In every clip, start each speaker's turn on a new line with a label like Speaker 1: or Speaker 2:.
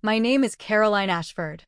Speaker 1: My name is Caroline Ashford.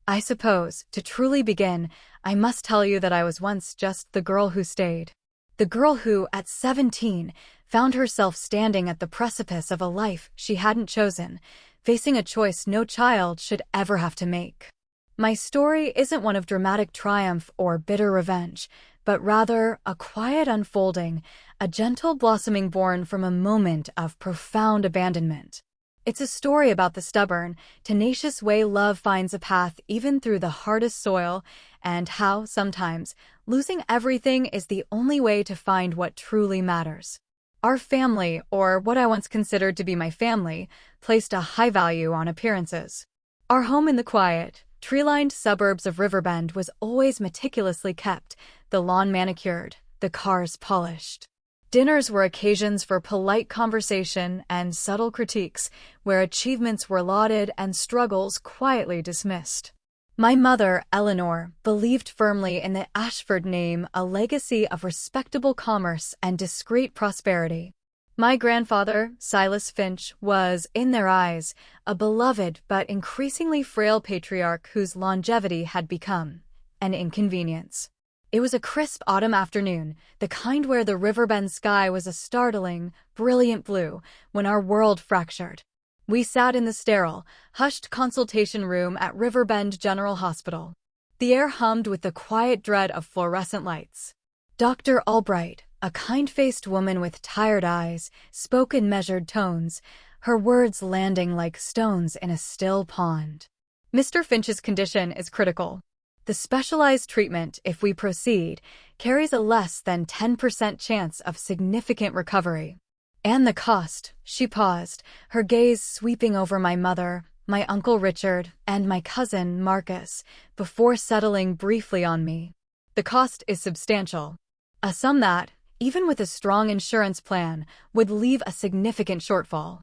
Speaker 1: I suppose, to truly begin, I must tell you that I was once just the girl who stayed. The girl who, at 17, found herself standing at the precipice of a life she hadn't chosen, facing a choice no child should ever have to make. My story isn't one of dramatic triumph or bitter revenge, but rather a quiet unfolding, a gentle blossoming born from a moment of profound abandonment. It's a story about the stubborn, tenacious way love finds a path even through the hardest soil, and how, sometimes, losing everything is the only way to find what truly matters. Our family, or what I once considered to be my family, placed a high value on appearances. Our home in the quiet, tree-lined suburbs of Riverbend was always meticulously kept, the lawn manicured, the cars polished. Dinners were occasions for polite conversation and subtle critiques, where achievements were lauded and struggles quietly dismissed. My mother, Eleanor, believed firmly in the Ashford name, a legacy of respectable commerce and discreet prosperity. My grandfather, Silas Finch, was, in their eyes, a beloved but increasingly frail patriarch whose longevity had become an inconvenience. It was a crisp autumn afternoon, the kind where the Riverbend sky was a startling, brilliant blue, when our world fractured. We sat in the sterile, hushed consultation room at Riverbend General Hospital. The air hummed with the quiet dread of fluorescent lights. Dr. Albright, a kind-faced woman with tired eyes, spoke in measured tones, her words landing like stones in a still pond. Mr. Finch's condition is critical. The specialized treatment, if we proceed, carries a less than 10% chance of significant recovery. And the cost, she paused, her gaze sweeping over my mother, my uncle Richard, and my cousin Marcus, before settling briefly on me. The cost is substantial. A sum that, even with a strong insurance plan, would leave a significant shortfall.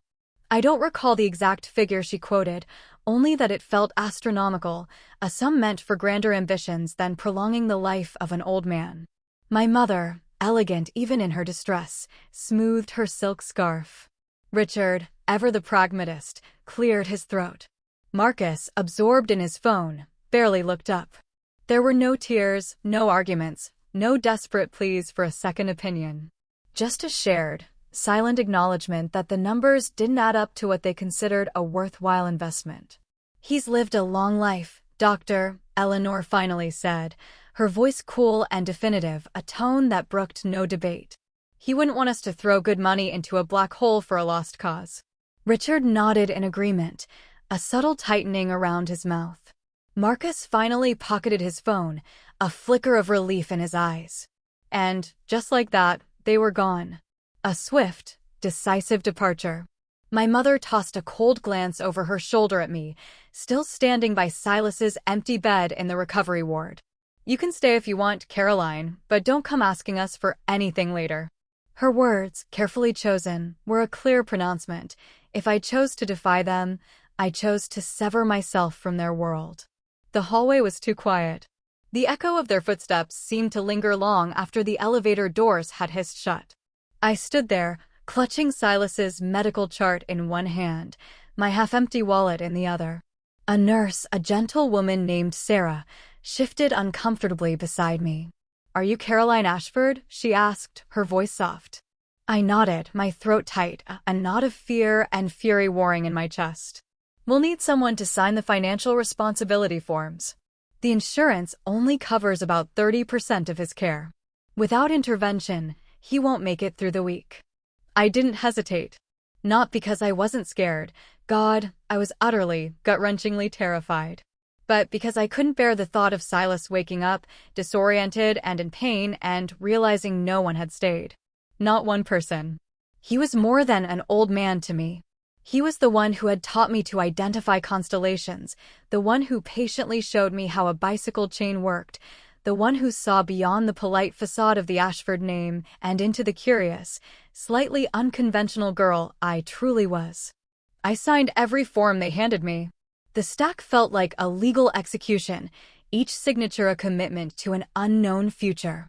Speaker 1: I don't recall the exact figure she quoted, only that it felt astronomical, a sum meant for grander ambitions than prolonging the life of an old man. My mother, elegant even in her distress, smoothed her silk scarf. Richard, ever the pragmatist, cleared his throat. Marcus, absorbed in his phone, barely looked up. There were no tears, no arguments, no desperate pleas for a second opinion. Just a shared, silent acknowledgement that the numbers didn't add up to what they considered a worthwhile investment. "He's lived a long life, Doctor," Eleanor finally said, her voice cool and definitive, a tone that brooked no debate. "He wouldn't want us to throw good money into a black hole for a lost cause." Richard nodded in agreement, a subtle tightening around his mouth. Marcus finally pocketed his phone, a flicker of relief in his eyes. And, just like that, they were gone. A swift, decisive departure. My mother tossed a cold glance over her shoulder at me, still standing by Silas's empty bed in the recovery ward. "You can stay if you want, Caroline, but don't come asking us for anything later." Her words, carefully chosen, were a clear pronouncement. If I chose to defy them, I chose to sever myself from their world. The hallway was too quiet. The echo of their footsteps seemed to linger long after the elevator doors had hissed shut. I stood there, clutching Silas's medical chart in one hand, my half-empty wallet in the other. A nurse, a gentle woman named Sarah, shifted uncomfortably beside me. "Are you Caroline Ashford?" she asked, her voice soft. I nodded, my throat tight, a knot of fear and fury warring in my chest. "We'll need someone to sign the financial responsibility forms. The insurance only covers about 30% of his care. Without intervention, he won't make it through the week." I didn't hesitate. Not because I wasn't scared. God, I was utterly, gut-wrenchingly terrified. But because I couldn't bear the thought of Silas waking up, disoriented and in pain, and realizing no one had stayed. Not one person. He was more than an old man to me. He was the one who had taught me to identify constellations, the one who patiently showed me how a bicycle chain worked, the one who saw beyond the polite facade of the Ashford name and into the curious, slightly unconventional girl I truly was. I signed every form they handed me. The stack felt like a legal execution, each signature a commitment to an unknown future.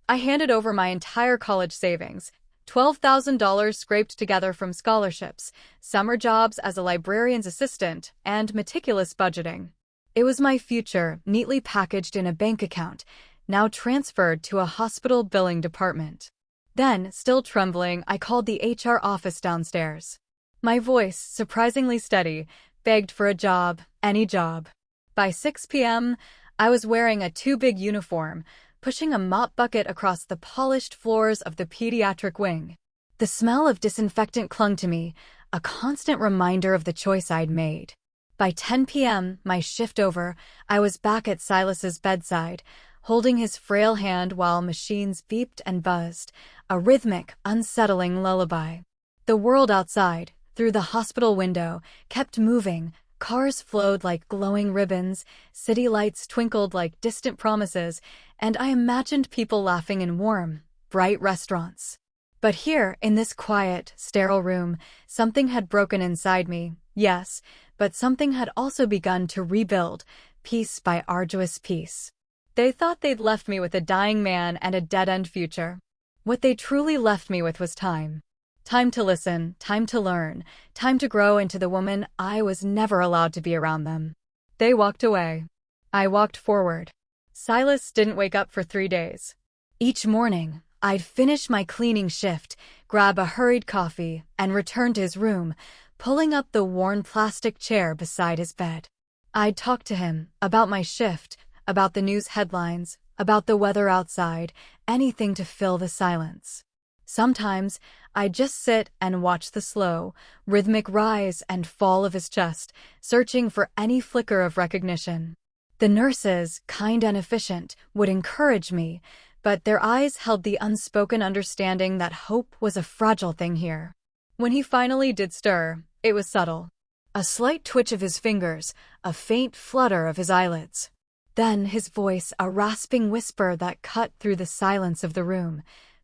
Speaker 1: I handed over my entire college savings, $12,000 scraped together from scholarships, summer jobs as a librarian's assistant, and meticulous budgeting. It was my future, neatly packaged in a bank account, now transferred to a hospital billing department. Then, still trembling, I called the HR office downstairs. My voice, surprisingly steady, begged for a job, any job. By 6 p.m., I was wearing a too-big uniform, pushing a mop bucket across the polished floors of the pediatric wing. The smell of disinfectant clung to me, a constant reminder of the choice I'd made. By 10 p.m., my shift over, I was back at Silas's bedside, holding his frail hand while machines beeped and buzzed, a rhythmic, unsettling lullaby. The world outside, through the hospital window, kept moving. Cars flowed like glowing ribbons, city lights twinkled like distant promises, and I imagined people laughing in warm, bright restaurants. But here, in this quiet, sterile room, something had broken inside me, yes, but something had also begun to rebuild, piece by arduous piece. They thought they'd left me with a dying man and a dead-end future. What they truly left me with was time. Time to listen, time to learn, time to grow into the woman I was never allowed to be around them. They walked away. I walked forward. Silas didn't wake up for 3 days. Each morning, I'd finish my cleaning shift, grab a hurried coffee, and return to his room, pulling up the worn plastic chair beside his bed. I'd talk to him about my shift, about the news headlines, about the weather outside, anything to fill the silence. Sometimes, I'd just sit and watch the slow, rhythmic rise and fall of his chest, searching for any flicker of recognition. The nurses, kind and efficient, would encourage me, but their eyes held the unspoken understanding that hope was a fragile thing here. When he finally did stir, it was subtle. A slight twitch of his fingers, a faint flutter of his eyelids. Then his voice, a rasping whisper that cut through the silence of the room,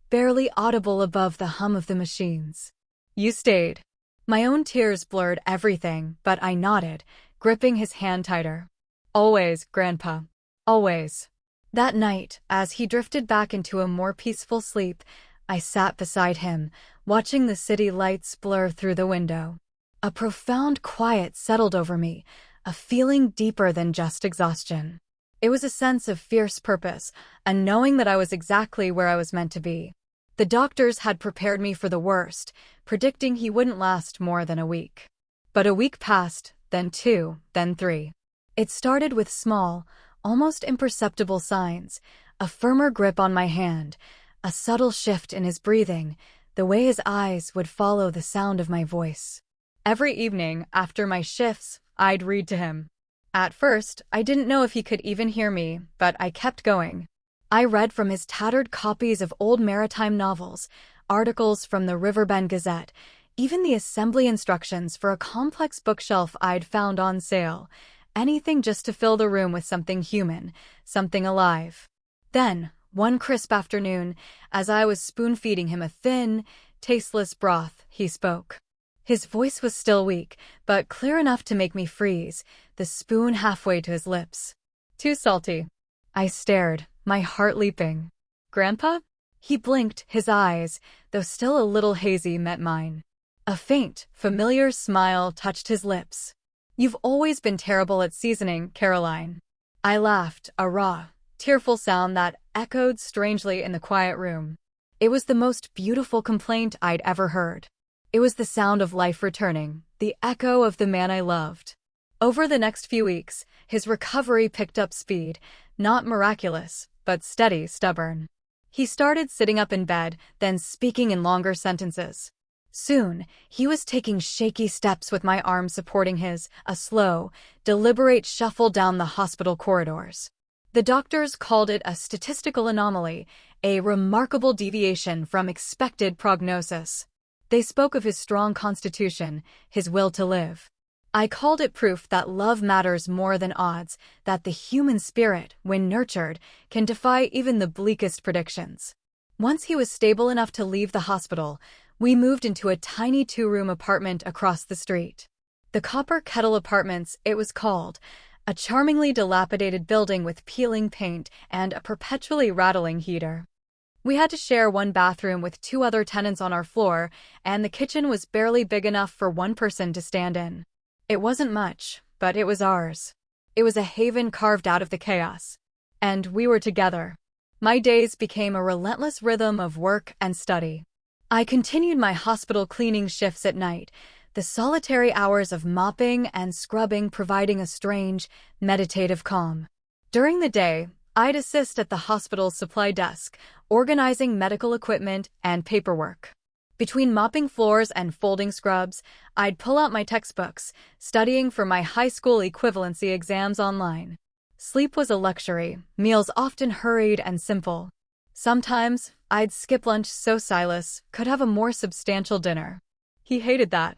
Speaker 1: barely audible above the hum of the machines. You stayed. My own tears blurred everything, but I nodded, gripping his hand tighter. Always, Grandpa. Always. That night, as he drifted back into a more peaceful sleep, I sat beside him, watching the city lights blur through the window. A profound quiet settled over me, a feeling deeper than just exhaustion. It was a sense of fierce purpose, a knowing that I was exactly where I was meant to be. The doctors had prepared me for the worst, predicting he wouldn't last more than a week. But a week passed, then 2, then 3. It started with small, almost imperceptible signs, a firmer grip on my hand, a subtle shift in his breathing, the way his eyes would follow the sound of my voice. Every evening, after my shifts, I'd read to him. At first, I didn't know if he could even hear me, but I kept going. I read from his tattered copies of old maritime novels, articles from the Riverbend Gazette, even the assembly instructions for a complex bookshelf I'd found on sale. Anything just to fill the room with something human, something alive. Then, one crisp afternoon, as I was spoon-feeding him a thin, tasteless broth, he spoke. His voice was still weak, but clear enough to make me freeze, the spoon halfway to his lips. Too salty. I stared, my heart leaping. Grandpa? He blinked, his eyes, though still a little hazy, met mine. A faint, familiar smile touched his lips. You've always been terrible at seasoning, Caroline. I laughed, a raw, tearful sound that echoed strangely in the quiet room. It was the most beautiful complaint I'd ever heard. It was the sound of life returning, the echo of the man I loved. Over the next few weeks, his recovery picked up speed, not miraculous, but steady, stubborn. He started sitting up in bed, then speaking in longer sentences. Soon, he was taking shaky steps with my arm supporting his, a slow, deliberate shuffle down the hospital corridors. The doctors called it a statistical anomaly, a remarkable deviation from expected prognosis. They spoke of his strong constitution, his will to live. I called it proof that love matters more than odds, that the human spirit, when nurtured, can defy even the bleakest predictions. Once he was stable enough to leave the hospital, we moved into a tiny 2-room apartment across the street. The Copper Kettle Apartments, it was called, a charmingly dilapidated building with peeling paint and a perpetually rattling heater. We had to share one bathroom with two other tenants on our floor, and the kitchen was barely big enough for one person to stand in. It wasn't much, but it was ours. It was a haven carved out of the chaos. And we were together. My days became a relentless rhythm of work and study. I continued my hospital cleaning shifts at night, the solitary hours of mopping and scrubbing providing a strange, meditative calm. During the day, I'd assist at the hospital's supply desk, organizing medical equipment and paperwork. Between mopping floors and folding scrubs, I'd pull out my textbooks, studying for my high school equivalency exams online. Sleep was a luxury, meals often hurried and simple. Sometimes, I'd skip lunch so Silas could have a more substantial dinner. He hated that.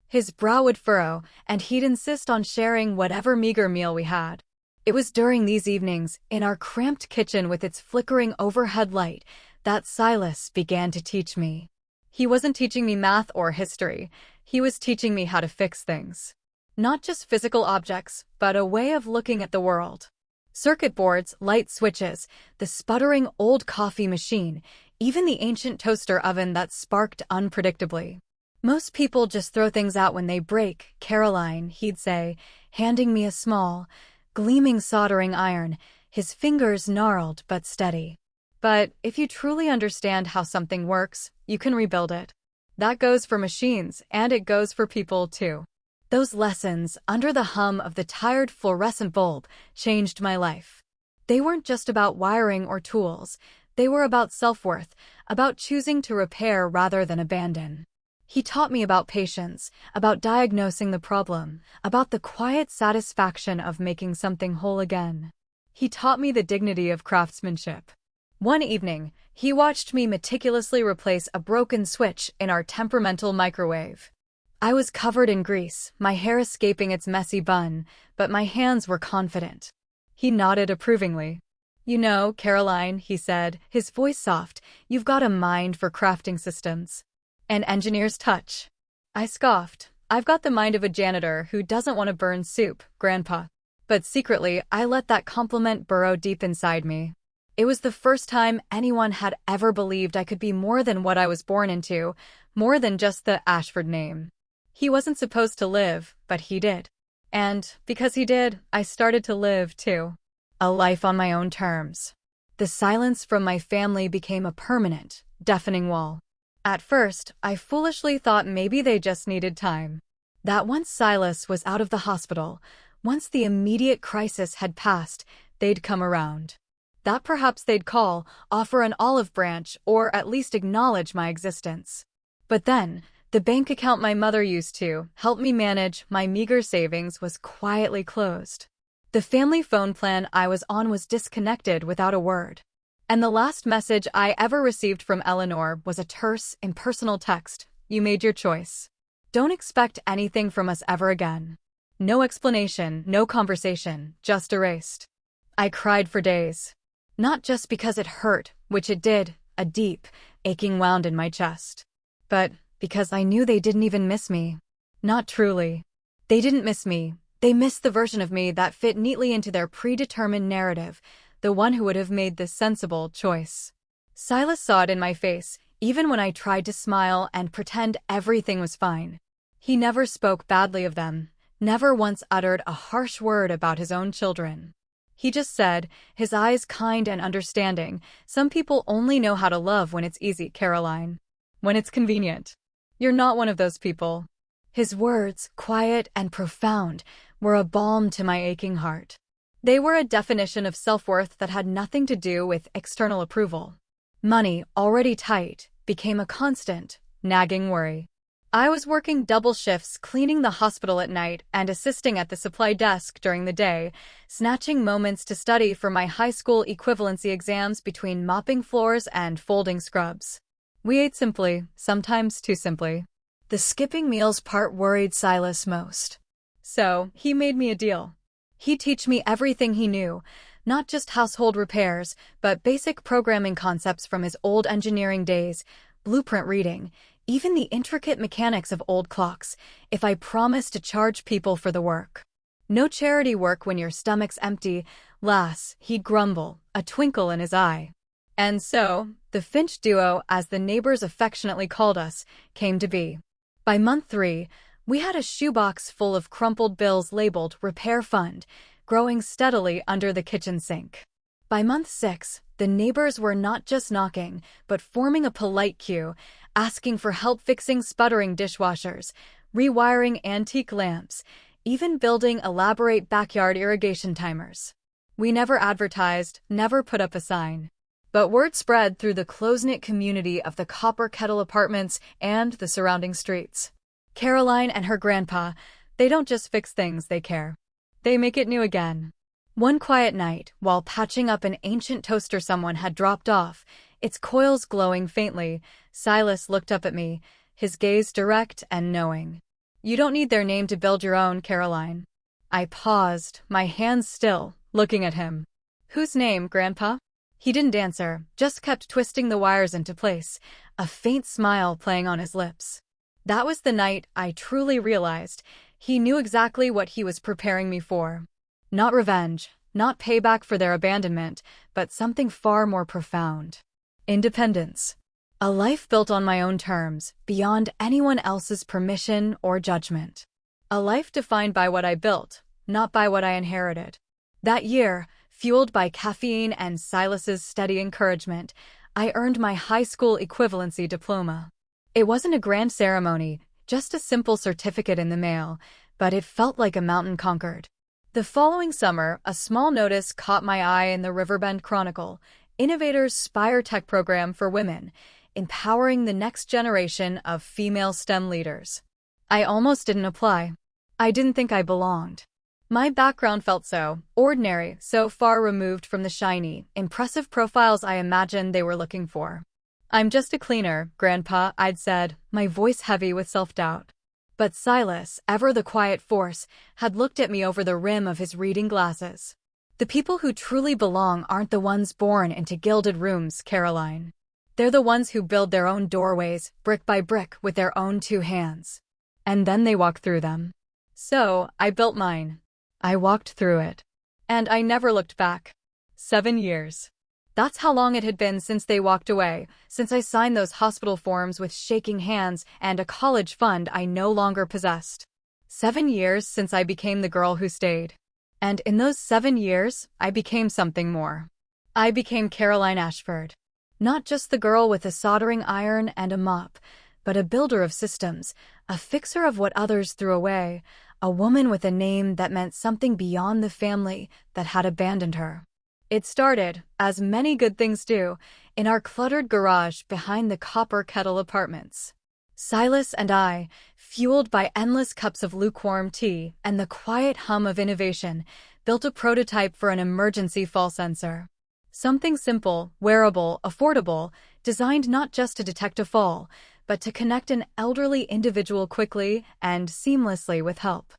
Speaker 1: His brow would furrow, and he'd insist on sharing whatever meager meal we had. It was during these evenings, in our cramped kitchen with its flickering overhead light, that Silas began to teach me. He wasn't teaching me math or history. He was teaching me how to fix things. Not just physical objects, but a way of looking at the world. Circuit boards, light switches, the sputtering old coffee machine, even the ancient toaster oven that sparked unpredictably. Most people just throw things out when they break, Caroline, he'd say, handing me a small, gleaming soldering iron, his fingers gnarled but steady. But if you truly understand how something works, you can rebuild it. That goes for machines, and it goes for people too. Those lessons, under the hum of the tired fluorescent bulb, changed my life. They weren't just about wiring or tools. They were about self-worth, about choosing to repair rather than abandon. He taught me about patience, about diagnosing the problem, about the quiet satisfaction of making something whole again. He taught me the dignity of craftsmanship. One evening, he watched me meticulously replace a broken switch in our temperamental microwave. I was covered in grease, my hair escaping its messy bun, but my hands were confident. He nodded approvingly. "You know, Caroline," he said, his voice soft, "you've got a mind for crafting systems. An engineer's touch." I scoffed. "I've got the mind of a janitor who doesn't want to burn soup, Grandpa." But secretly, I let that compliment burrow deep inside me. It was the first time anyone had ever believed I could be more than what I was born into, more than just the Ashford name. He wasn't supposed to live, but he did. And because he did, I started to live, too. A life on my own terms. The silence from my family became a permanent, deafening wall. At first, I foolishly thought maybe they just needed time. That once Silas was out of the hospital, once the immediate crisis had passed, they'd come around. That perhaps they'd call, offer an olive branch, or at least acknowledge my existence. But then, the bank account my mother used to help me manage my meager savings was quietly closed. The family phone plan I was on was disconnected without a word. And the last message I ever received from Eleanor was a terse, impersonal text. "You made your choice. Don't expect anything from us ever again." No explanation, no conversation, just erased. I cried for days. Not just because it hurt, which it did, a deep, aching wound in my chest. But because I knew they didn't even miss me. Not truly. They didn't miss me. They missed the version of me that fit neatly into their predetermined narrative, the one who would have made the sensible choice. Silas saw it in my face, even when I tried to smile and pretend everything was fine. He never spoke badly of them, never once uttered a harsh word about his own children. He just said, his eyes kind and understanding, "Some people only know how to love when it's easy, Caroline. When it's convenient. You're not one of those people." His words, quiet and profound, were a balm to my aching heart. They were a definition of self-worth that had nothing to do with external approval. Money, already tight, became a constant, nagging worry. I was working double shifts cleaning the hospital at night and assisting at the supply desk during the day, snatching moments to study for my high school equivalency exams between mopping floors and folding scrubs. We ate simply, sometimes too simply. The skipping meals part worried Silas most. So, he made me a deal. He'd teach me everything he knew, not just household repairs, but basic programming concepts from his old engineering days, blueprint reading, even the intricate mechanics of old clocks, if I promised to charge people for the work. No charity work when your stomach's empty, lass, he'd grumble, a twinkle in his eye. And so, the Finch duo, as the neighbors affectionately called us, came to be. By month 3, we had a shoebox full of crumpled bills labeled Repair Fund, growing steadily under the kitchen sink. By month 6, the neighbors were not just knocking, but forming a polite queue, asking for help fixing sputtering dishwashers, rewiring antique lamps, even building elaborate backyard irrigation timers. We never advertised, never put up a sign. But word spread through the close-knit community of the Copper Kettle apartments and the surrounding streets. Caroline and her grandpa, they don't just fix things, they care. They make it new again. One quiet night, while patching up an ancient toaster someone had dropped off, its coils glowing faintly, Silas looked up at me, his gaze direct and knowing. "You don't need their name to build your own, Caroline." I paused, my hands still, looking at him. "Whose name, Grandpa?" He didn't answer, just kept twisting the wires into place, a faint smile playing on his lips. That was the night I truly realized he knew exactly what he was preparing me for. Not revenge, not payback for their abandonment, but something far more profound. Independence. A life built on my own terms, beyond anyone else's permission or judgment. A life defined by what I built, not by what I inherited. That year, fueled by caffeine and Silas's steady encouragement, I earned my high school equivalency diploma. It wasn't a grand ceremony, just a simple certificate in the mail, but it felt like a mountain conquered. The following summer, a small notice caught my eye in the Riverbend Chronicle, Innovators Spire Tech Program for Women, empowering the next generation of female STEM leaders. I almost didn't apply. I didn't think I belonged. My background felt so ordinary, so far removed from the shiny, impressive profiles I imagined they were looking for. "I'm just a cleaner, Grandpa," I'd said, my voice heavy with self-doubt. But Silas, ever the quiet force, had looked at me over the rim of his reading glasses. "The people who truly belong aren't the ones born into gilded rooms, Caroline. They're the ones who build their own doorways, brick by brick, with their own 2 hands. And then they walk through them." So, I built mine. I walked through it. And I never looked back. 7 years. That's how long it had been since they walked away, since I signed those hospital forms with shaking hands and a college fund I no longer possessed. 7 years since I became the girl who stayed. And in those 7 years, I became something more. I became Caroline Ashford. Not just the girl with a soldering iron and a mop, but a builder of systems, a fixer of what others threw away, a woman with a name that meant something beyond the family that had abandoned her. It started, as many good things do, in our cluttered garage behind the Copper Kettle apartments. Silas and I, fueled by endless cups of lukewarm tea and the quiet hum of innovation, built a prototype for an emergency fall sensor. Something simple, wearable, affordable, designed not just to detect a fall, but to connect an elderly individual quickly and seamlessly with help.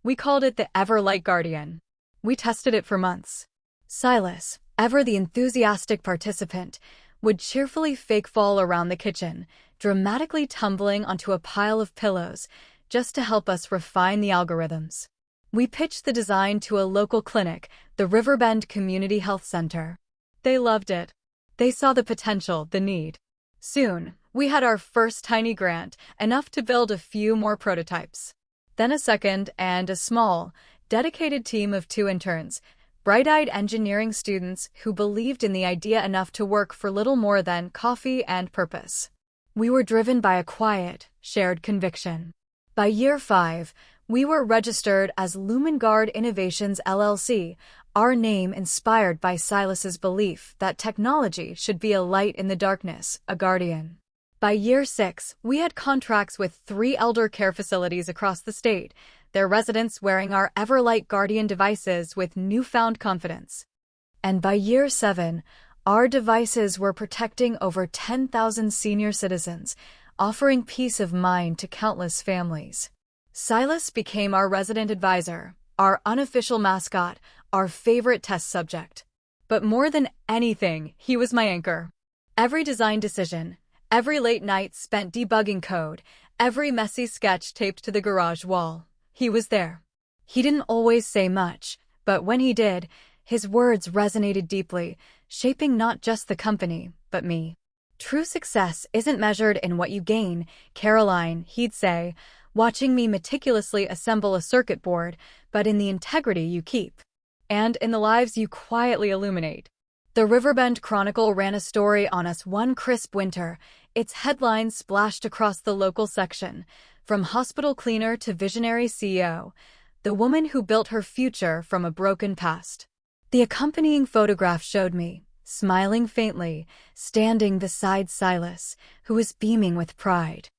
Speaker 1: We called it the Everlight Guardian. We tested it for months. Silas, ever the enthusiastic participant, would cheerfully fake fall around the kitchen, dramatically tumbling onto a pile of pillows, just to help us refine the algorithms. We pitched the design to a local clinic, the Riverbend Community Health Center. They loved it. They saw the potential, the need. Soon, we had our first tiny grant, enough to build a few more prototypes. Then a second and a small, dedicated team of 2 interns, bright-eyed engineering students who believed in the idea enough to work for little more than coffee and purpose. We were driven by a quiet, shared conviction. By year 5, we were registered as Lumengard Innovations LLC, our name inspired by Silas's belief that technology should be a light in the darkness, a guardian. By year 6, we had contracts with 3 elder care facilities across the state, their residents wearing our Everlight Guardian devices with newfound confidence. And by year 7, our devices were protecting over 10,000 senior citizens, offering peace of mind to countless families. Silas became our resident advisor, our unofficial mascot, our favorite test subject. But more than anything, he was my anchor. Every design decision, every late night spent debugging code, every messy sketch taped to the garage wall, he was there. He didn't always say much, but when he did, his words resonated deeply, shaping not just the company, but me. True success isn't measured in what you gain, Caroline, he'd say, watching me meticulously assemble a circuit board, but in the integrity you keep. And in the lives you quietly illuminate. The Riverbend Chronicle ran a story on us one crisp winter. Its headlines splashed across the local section. From hospital cleaner to visionary CEO, the woman who built her future from a broken past. The accompanying photograph showed me, smiling faintly, standing beside Silas, who was beaming with pride.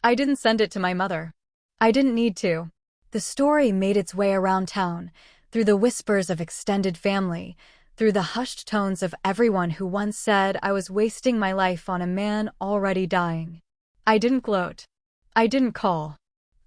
Speaker 1: I didn't send it to my mother. I didn't need to. The story made its way around town, through the whispers of extended family, through the hushed tones of everyone who once said I was wasting my life on a man already dying. I didn't gloat. I didn't call.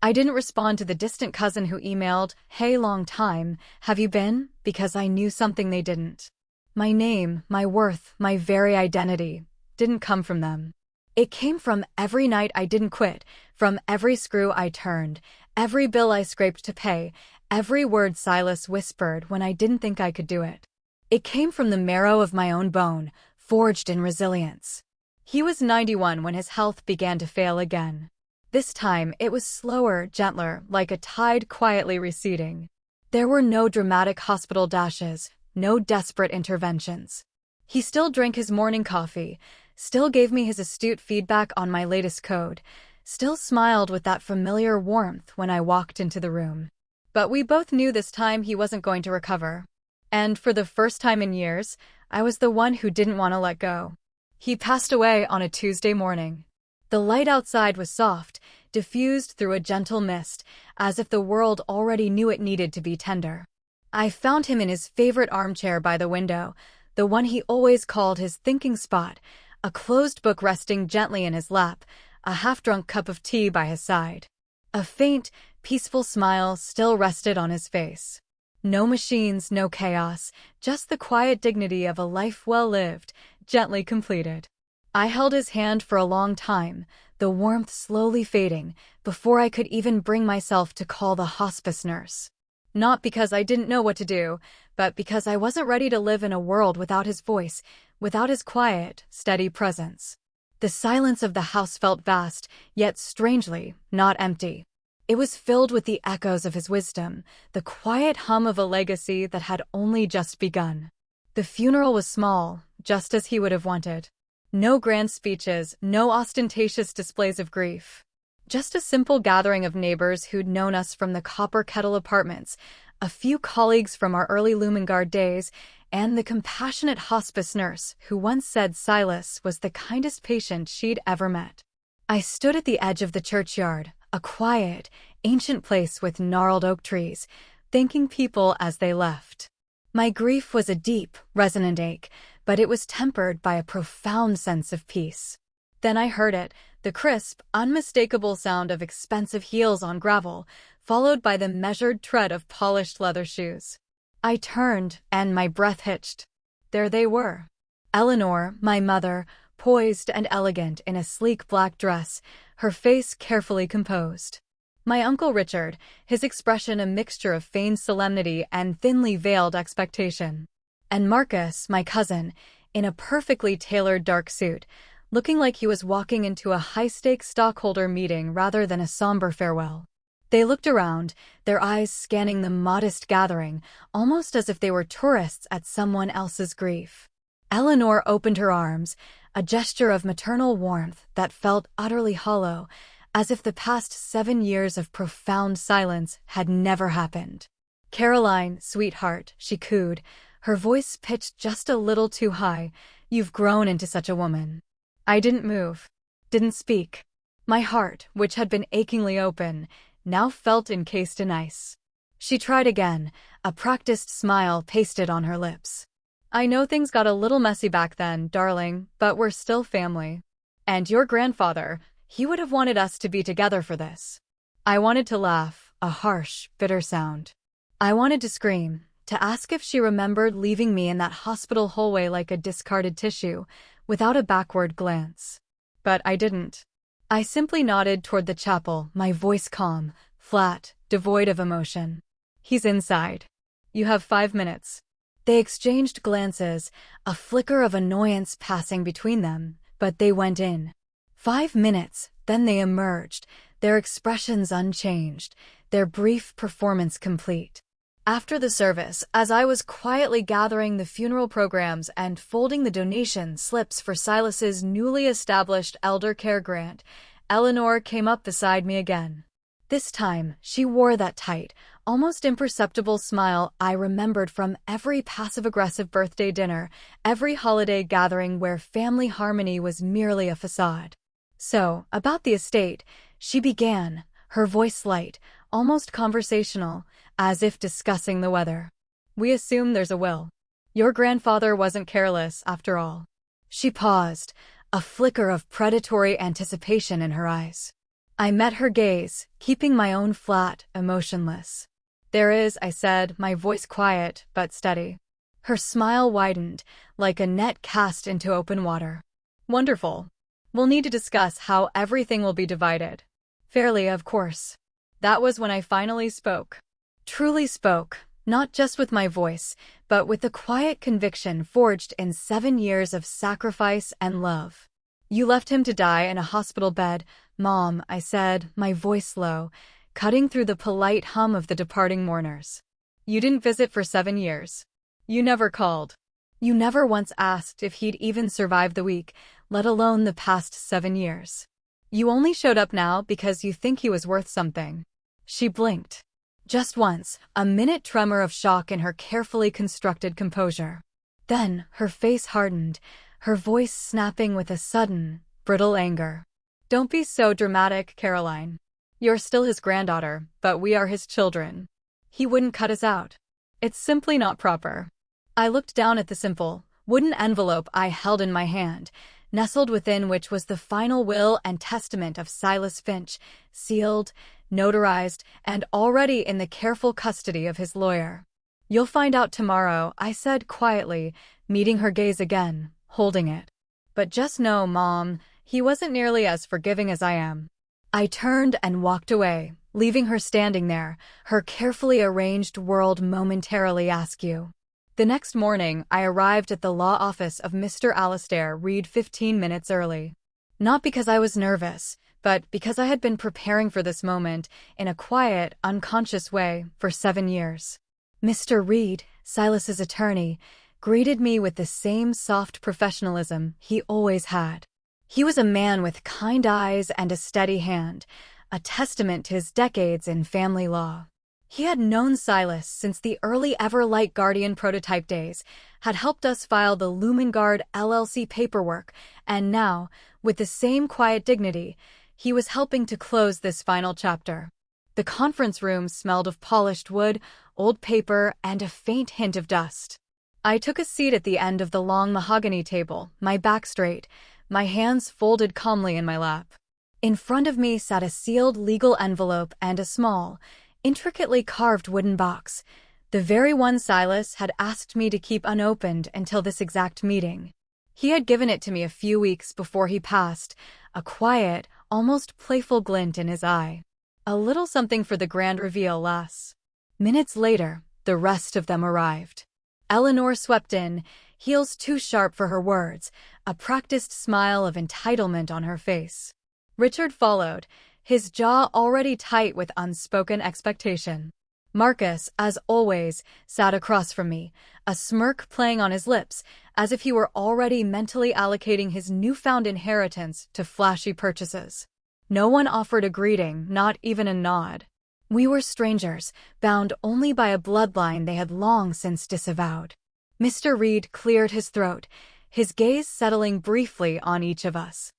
Speaker 1: I didn't respond to the distant cousin who emailed, "Hey, long time, have you been?" because I knew something they didn't. My name, my worth, my very identity didn't come from them. It came from every night I didn't quit, from every screw I turned, every bill I scraped to pay, every word Silas whispered when I didn't think I could do it. It came from the marrow of my own bone, forged in resilience. He was 91 when his health began to fail again. This time, it was slower, gentler, like a tide quietly receding. There were no dramatic hospital dashes, no desperate interventions. He still drank his morning coffee, still gave me his astute feedback on my latest code, still smiled with that familiar warmth when I walked into the room. But we both knew this time he wasn't going to recover. And for the first time in years, I was the one who didn't want to let go. He passed away on a Tuesday morning. The light outside was soft, diffused through a gentle mist, as if the world already knew it needed to be tender. I found him in his favorite armchair by the window, the one he always called his thinking spot, a closed book resting gently in his lap, a half-drunk cup of tea by his side. A faint, peaceful smile still rested on his face. No machines, no chaos, just the quiet dignity of a life well lived, gently completed. I held his hand for a long time, the warmth slowly fading, before I could even bring myself to call the hospice nurse. Not because I didn't know what to do, but because I wasn't ready to live in a world without his voice, without his quiet, steady presence. The silence of the house felt vast, yet strangely, not empty. It was filled with the echoes of his wisdom, the quiet hum of a legacy that had only just begun. The funeral was small, just as he would have wanted. No grand speeches, no ostentatious displays of grief. Just a simple gathering of neighbors who'd known us from the Copper Kettle apartments, a few colleagues from our early Lumengard days, and the compassionate hospice nurse who once said Silas was the kindest patient she'd ever met. I stood at the edge of the churchyard, a quiet, ancient place with gnarled oak trees, thanking people as they left. My grief was a deep, resonant ache, but it was tempered by a profound sense of peace. Then I heard it, the crisp, unmistakable sound of expensive heels on gravel, followed by the measured tread of polished leather shoes. I turned, and my breath hitched. There they were. Eleanor, my mother, poised and elegant in a sleek black dress, her face carefully composed. My Uncle Richard, his expression a mixture of feigned solemnity and thinly veiled expectation. And Marcus, my cousin, in a perfectly tailored dark suit, looking like he was walking into a high-stakes stockholder meeting rather than a somber farewell. They looked around, their eyes scanning the modest gathering, almost as if they were tourists at someone else's grief. Eleanor opened her arms, a gesture of maternal warmth that felt utterly hollow, as if the past 7 years of profound silence had never happened. "Caroline, sweetheart," she cooed, her voice pitched just a little too high, "you've grown into such a woman." I didn't move, didn't speak. My heart, which had been achingly open, now felt encased in ice. She tried again, a practiced smile pasted on her lips. "I know things got a little messy back then, darling, but we're still family. And your grandfather, he would have wanted us to be together for this." I wanted to laugh, a harsh, bitter sound. I wanted to scream, to ask if she remembered leaving me in that hospital hallway like a discarded tissue, without a backward glance. But I didn't. I simply nodded toward the chapel, my voice calm, flat, devoid of emotion. "He's inside. You have 5 minutes." They exchanged glances, a flicker of annoyance passing between them, but they went in. 5 minutes, then they emerged, their expressions unchanged, their brief performance complete. After the service, as I was quietly gathering the funeral programs and folding the donation slips for Silas's newly established elder care grant, Eleanor came up beside me again. This time, she wore that tight, almost imperceptible smile I remembered from every passive-aggressive birthday dinner, every holiday gathering where family harmony was merely a facade. So, about the estate, she began, her voice light, almost conversational, as if discussing the weather. We assume there's a will. Your grandfather wasn't careless, after all. She paused, a flicker of predatory anticipation in her eyes. I met her gaze, keeping my own flat, emotionless. There is, I said, my voice quiet but steady. Her smile widened, like a net cast into open water. Wonderful. We'll need to discuss how everything will be divided. Fairly, of course. That was when I finally spoke. Truly spoke, not just with my voice, but with the quiet conviction forged in 7 years of sacrifice and love. You left him to die in a hospital bed, Mom, I said, my voice low, cutting through the polite hum of the departing mourners. You didn't visit for 7 years. You never called. You never once asked if he'd even survive the week, let alone the past 7 years. You only showed up now because you think he was worth something. She blinked. Just once, a minute tremor of shock in her carefully constructed composure. Then, her face hardened, her voice snapping with a sudden, brittle anger. Don't be so dramatic, Caroline. You're still his granddaughter, but we are his children. He wouldn't cut us out. It's simply not proper. I looked down at the simple, wooden envelope I held in my hand, nestled within which was the final will and testament of Silas Finch, sealed, notarized, and already in the careful custody of his lawyer. You'll find out tomorrow, I said quietly, meeting her gaze again, holding it. But just know, Mom, he wasn't nearly as forgiving as I am. I turned and walked away, leaving her standing there, her carefully arranged world momentarily askew. The next morning, I arrived at the law office of Mr. Alastair Reed 15 minutes early. Not because I was nervous, but because I had been preparing for this moment, in a quiet, unconscious way, for 7 years. Mr. Reed, Silas's attorney, greeted me with the same soft professionalism he always had. He was a man with kind eyes and a steady hand, a testament to his decades in family law. He had known Silas since the early Everlight Guardian prototype days, had helped us file the Lumengard LLC paperwork, and now, with the same quiet dignity, he was helping to close this final chapter. The conference room smelled of polished wood, old paper, and a faint hint of dust. I took a seat at the end of the long mahogany table, my back straight, my hands folded calmly in my lap. In front of me sat a sealed legal envelope and a small, intricately carved wooden box, the very one Silas had asked me to keep unopened until this exact meeting. He had given it to me a few weeks before he passed, a quiet, almost playful glint in his eye. A little something for the grand reveal, lass. Minutes later, the rest of them arrived. Eleanor swept in, heels too sharp for her words, a practiced smile of entitlement on her face. Richard followed, his jaw already tight with unspoken expectation. Marcus, as always, sat across from me, a smirk playing on his lips, as if he were already mentally allocating his newfound inheritance to flashy purchases. No one offered a greeting, not even a nod. We were strangers, bound only by a bloodline they had long since disavowed. Mr. Reed cleared his throat, his gaze settling briefly on each of us.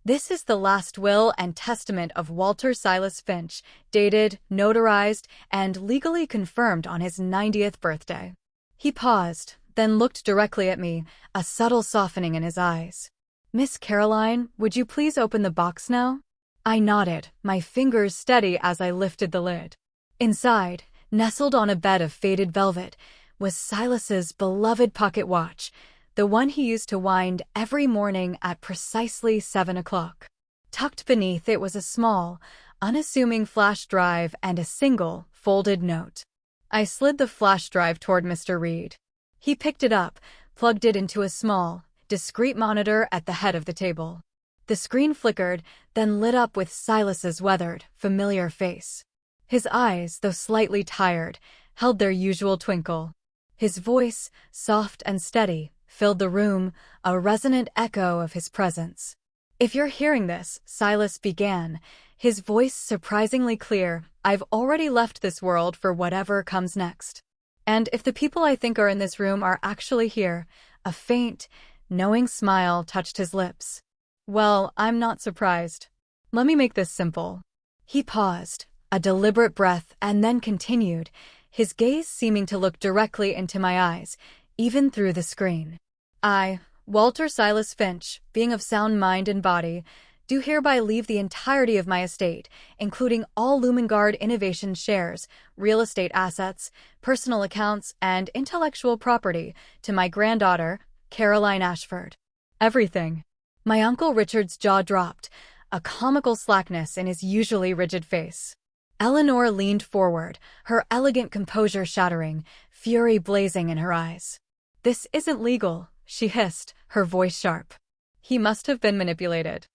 Speaker 1: This is the last will and testament of Walter Silas Finch, dated, notarized, and legally confirmed on his 90th birthday. He paused, then looked directly at me, a subtle softening in his eyes. Miss Caroline, would you please open the box now? I nodded, my fingers steady as I lifted the lid. Inside, nestled on a bed of faded velvet, was Silas's beloved pocket watch, the one he used to wind every morning at precisely 7 o'clock. Tucked beneath it was a small, unassuming flash drive and a single, folded note. I slid the flash drive toward Mr. Reed. He picked it up, plugged it into a small, discreet monitor at the head of the table. The screen flickered, then lit up with Silas's weathered, familiar face. His eyes, though slightly tired, held their usual twinkle. His voice, soft and steady, filled the room, a resonant echo of his presence. "If you're hearing this," Silas began, his voice surprisingly clear, "I've already left this world for whatever comes next. And if the people I think are in this room are actually here," a faint, knowing smile touched his lips. "Well, I'm not surprised. Let me make this simple." He paused, a deliberate breath, and then continued, his gaze seeming to look directly into my eyes, even through the screen. "I, Walter Silas Finch, being of sound mind and body, do hereby leave the entirety of my estate, including all Lumengard Innovation shares, real estate assets, personal accounts, and intellectual property, to my granddaughter, Caroline Ashford. Everything." My Uncle Richard's jaw dropped, a comical slackness in his usually rigid face. Eleanor leaned forward, her elegant composure shattering, fury blazing in her eyes. "This isn't legal," she hissed, her voice sharp. "He must have been manipulated.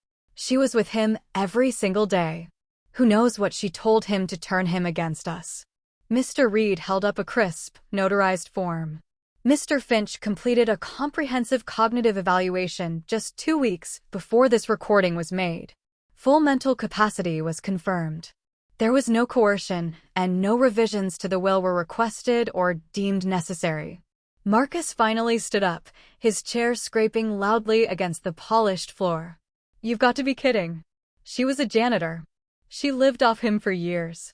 Speaker 1: She was with him every single day. Who knows what she told him to turn him against us?" Mr. Reed held up a crisp, notarized form. Mr. Finch completed a comprehensive cognitive evaluation just 2 weeks before this recording was made. Full mental capacity was confirmed. There was no coercion, and no revisions to the will were requested or deemed necessary. Marcus finally stood up, his chair scraping loudly against the polished floor. "You've got to be kidding. She was a janitor. She lived off him for years.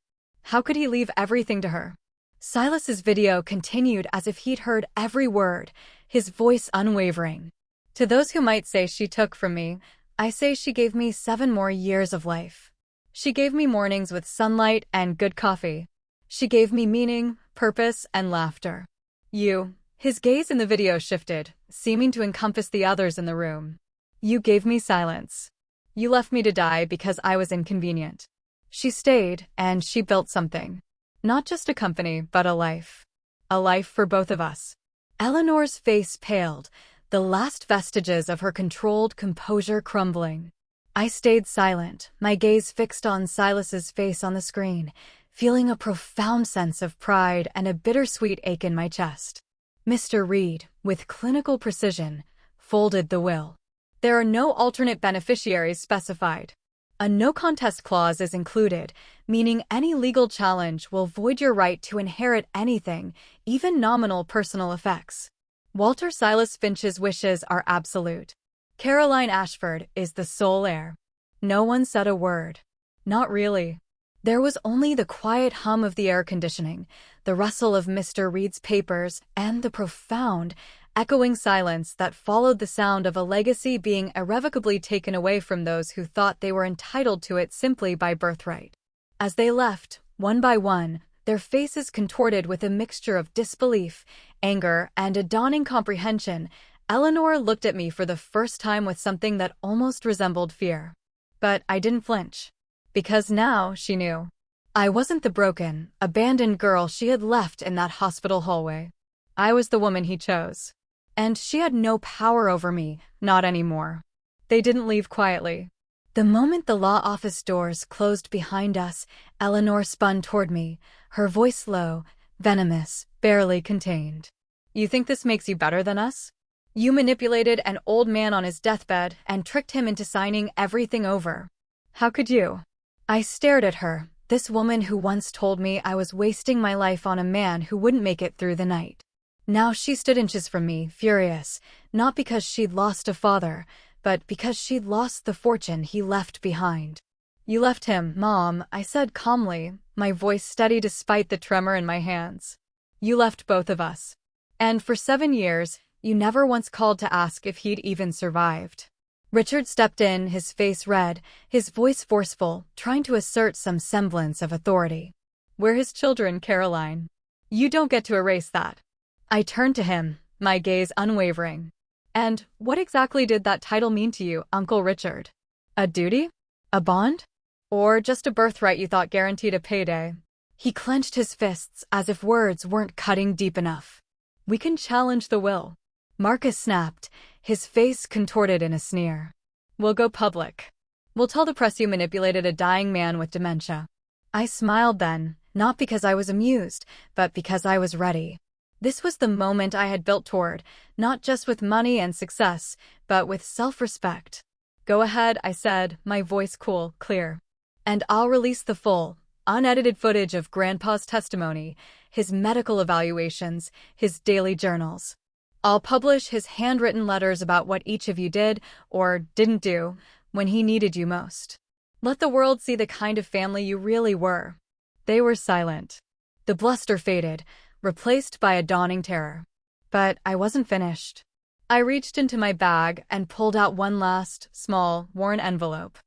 Speaker 1: How could he leave everything to her?" Silas's video continued as if he'd heard every word, his voice unwavering. "To those who might say she took from me, I say she gave me 7 more years of life. She gave me mornings with sunlight and good coffee. She gave me meaning, purpose, and laughter. His gaze in the video shifted, seeming to encompass the others in the room. "You gave me silence. You left me to die because I was inconvenient. She stayed, and she built something. Not just a company, but a life. A life for both of us." Eleanor's face paled, the last vestiges of her controlled composure crumbling. I stayed silent, my gaze fixed on Silas's face on the screen, feeling a profound sense of pride and a bittersweet ache in my chest. Mr. Reed, with clinical precision, folded the will. "There are no alternate beneficiaries specified. A no-contest clause is included, meaning any legal challenge will void your right to inherit anything, even nominal personal effects. Walter Silas Finch's wishes are absolute. Caroline Ashford is the sole heir." No one said a word. Not really. There was only the quiet hum of the air conditioning, the rustle of Mr. Reed's papers, and the profound, echoing silence that followed the sound of a legacy being irrevocably taken away from those who thought they were entitled to it simply by birthright. As they left, one by one, their faces contorted with a mixture of disbelief, anger, and a dawning comprehension, Eleanor looked at me for the first time with something that almost resembled fear. But I didn't flinch. Because now, she knew, I wasn't the broken, abandoned girl she had left in that hospital hallway. I was the woman he chose. And she had no power over me, not anymore. They didn't leave quietly. The moment the law office doors closed behind us, Eleanor spun toward me, her voice low, venomous, barely contained. "You think this makes you better than us? You manipulated an old man on his deathbed and tricked him into signing everything over. How could you?" I stared at her, this woman who once told me I was wasting my life on a man who wouldn't make it through the night. Now she stood inches from me, furious, not because she'd lost a father, but because she'd lost the fortune he left behind. "You left him, Mom," I said calmly, my voice steady despite the tremor in my hands. "You left both of us. And for 7 years, you never once called to ask if he'd even survived." Richard stepped in, his face red, his voice forceful, trying to assert some semblance of authority. "We're his children, Caroline. You don't get to erase that." I turned to him, my gaze unwavering. "And what exactly did that title mean to you, Uncle Richard? A duty? A bond? Or just a birthright you thought guaranteed a payday?" He clenched his fists as if words weren't cutting deep enough. We can challenge the will. Marcus snapped, his face contorted in a sneer. We'll go public. We'll tell the press you manipulated a dying man with dementia. I smiled then, not because I was amused, but because I was ready. This was the moment I had built toward, not just with money and success, but with self-respect. Go ahead, I said, my voice cool, clear. And I'll release the full, unedited footage of Grandpa's testimony, his medical evaluations, his daily journals. I'll publish his handwritten letters about what each of you did, or didn't do, when he needed you most. Let the world see the kind of family you really were. They were silent. The bluster faded, replaced by a dawning terror. But I wasn't finished. I reached into my bag and pulled out one last, small, worn envelope.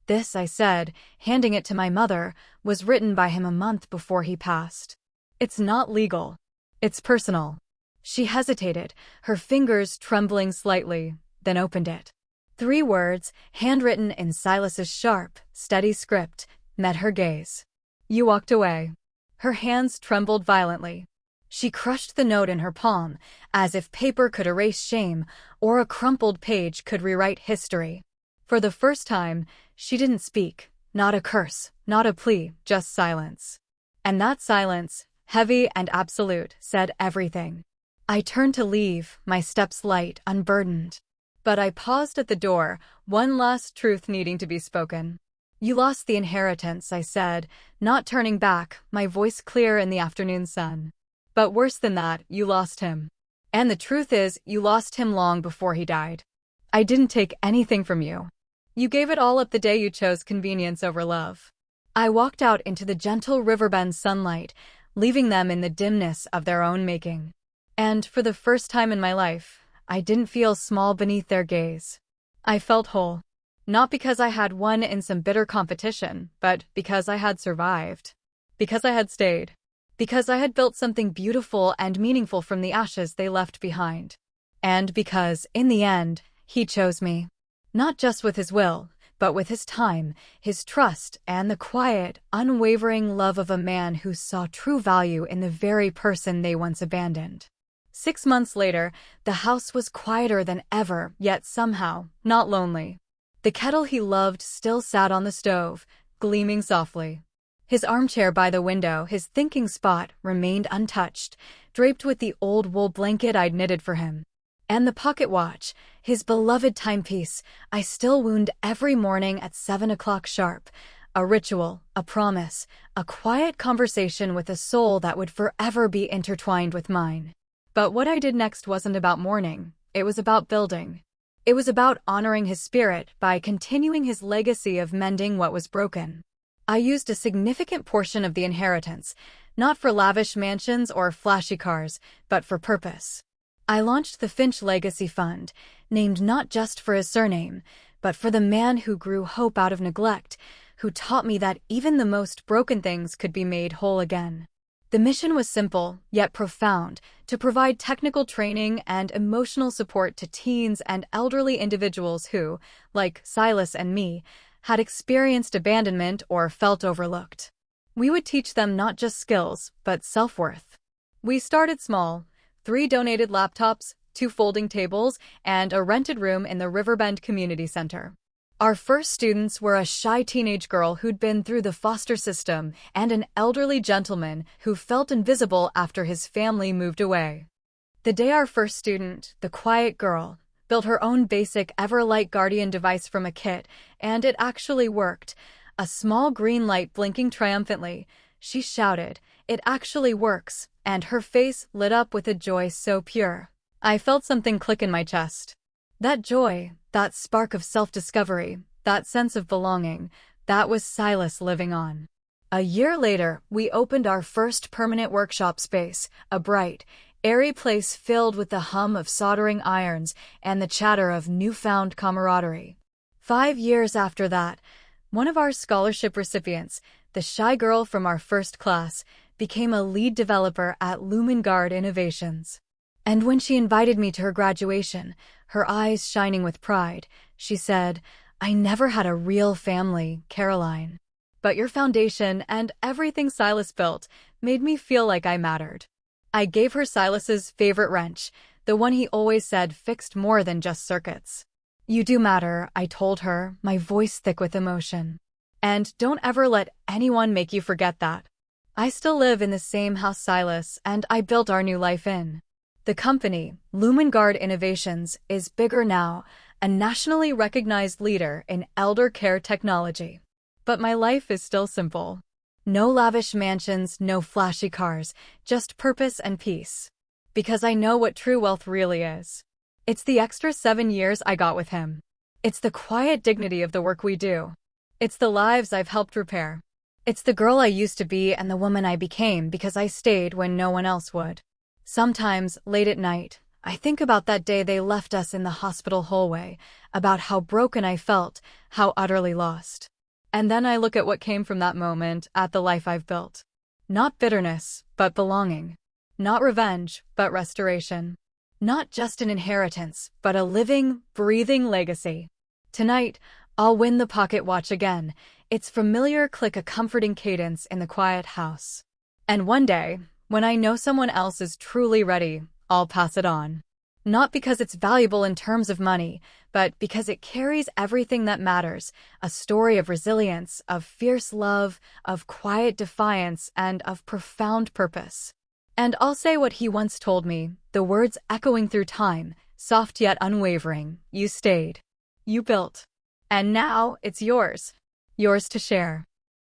Speaker 1: This, I said, handing it to my mother, was written by him a month before he passed. It's not legal. It's personal. She hesitated, her fingers trembling slightly, then opened it. 3 words, handwritten in Silas's sharp, steady script, met her gaze. You walked away. Her hands trembled violently. She crushed the note in her palm, as if paper could erase shame, or a crumpled page could rewrite history. For the first time, she didn't speak, not a curse, not a plea, just silence. And that silence, heavy and absolute, said everything. I turned to leave, my steps light, unburdened. But I paused at the door, one last truth needing to be spoken. You lost the inheritance, I said, not turning back, my voice clear in the afternoon sun. But worse than that, you lost him. And the truth is, you lost him long before he died. I didn't take anything from you. You gave it all up the day you chose convenience over love. I walked out into the gentle riverbend sunlight, leaving them in the dimness of their own making. And for the first time in my life, I didn't feel small beneath their gaze. I felt whole. Not because I had won in some bitter competition, but because I had survived. Because I had stayed. Because I had built something beautiful and meaningful from the ashes they left behind. And because, in the end, he chose me. Not just with his will, but with his time, his trust, and the quiet, unwavering love of a man who saw true value in the very person they once abandoned. 6 months later, the house was quieter than ever, yet somehow, not lonely. The kettle he loved still sat on the stove, gleaming softly. His armchair by the window, his thinking spot, remained untouched, draped with the old wool blanket I'd knitted for him. And the pocket watch, his beloved timepiece, I still wound every morning at 7 o'clock sharp. A ritual, a promise, a quiet conversation with a soul that would forever be intertwined with mine. But what I did next wasn't about mourning, it was about building. It was about honoring his spirit by continuing his legacy of mending what was broken. I used a significant portion of the inheritance, not for lavish mansions or flashy cars, but for purpose. I launched the Finch Legacy Fund, named not just for his surname, but for the man who grew hope out of neglect, who taught me that even the most broken things could be made whole again. The mission was simple, yet profound, to provide technical training and emotional support to teens and elderly individuals who, like Silas and me, had experienced abandonment or felt overlooked. We would teach them not just skills, but self-worth. We started small, 3 donated laptops, 2 folding tables, and a rented room in the Riverbend Community Center. Our first students were a shy teenage girl who'd been through the foster system and an elderly gentleman who felt invisible after his family moved away. The day our first student, the quiet girl, built her own basic Everlight Guardian device from a kit, and it actually worked. A small green light blinking triumphantly, she shouted, "It actually works," and her face lit up with a joy so pure. I felt something click in my chest. That joy, that spark of self-discovery, that sense of belonging, that was Silas living on. A year later, we opened our first permanent workshop space, a bright, airy place filled with the hum of soldering irons and the chatter of newfound camaraderie. 5 years after that, one of our scholarship recipients, the shy girl from our first class, became a lead developer at Lumengard Innovations. And when she invited me to her graduation, her eyes shining with pride, she said, "I never had a real family, Caroline. But your foundation and everything Silas built made me feel like I mattered." I gave her Silas's favorite wrench, the one he always said fixed more than just circuits. You do matter, I told her, my voice thick with emotion. And don't ever let anyone make you forget that. I still live in the same house Silas and I built our new life in. The company, Lumengard Innovations, is bigger now, a nationally recognized leader in elder care technology. But my life is still simple. No lavish mansions, no flashy cars, just purpose and peace. Because I know what true wealth really is. It's the extra 7 years I got with him. It's the quiet dignity of the work we do. It's the lives I've helped repair. It's the girl I used to be and the woman I became because I stayed when no one else would. Sometimes, late at night, I think about that day they left us in the hospital hallway, about how broken I felt, how utterly lost. And then I look at what came from that moment, at the life I've built. Not bitterness, but belonging. Not revenge, but restoration. Not just an inheritance, but a living, breathing legacy. Tonight, I'll win the pocket watch again, its familiar click a comforting cadence in the quiet house. And one day, when I know someone else is truly ready, I'll pass it on. Not because it's valuable in terms of money, but because it carries everything that matters, a story of resilience, of fierce love, of quiet defiance, and of profound purpose. And I'll say what he once told me, the words echoing through time, soft yet unwavering, you stayed. You built. And now it's yours. Yours to share.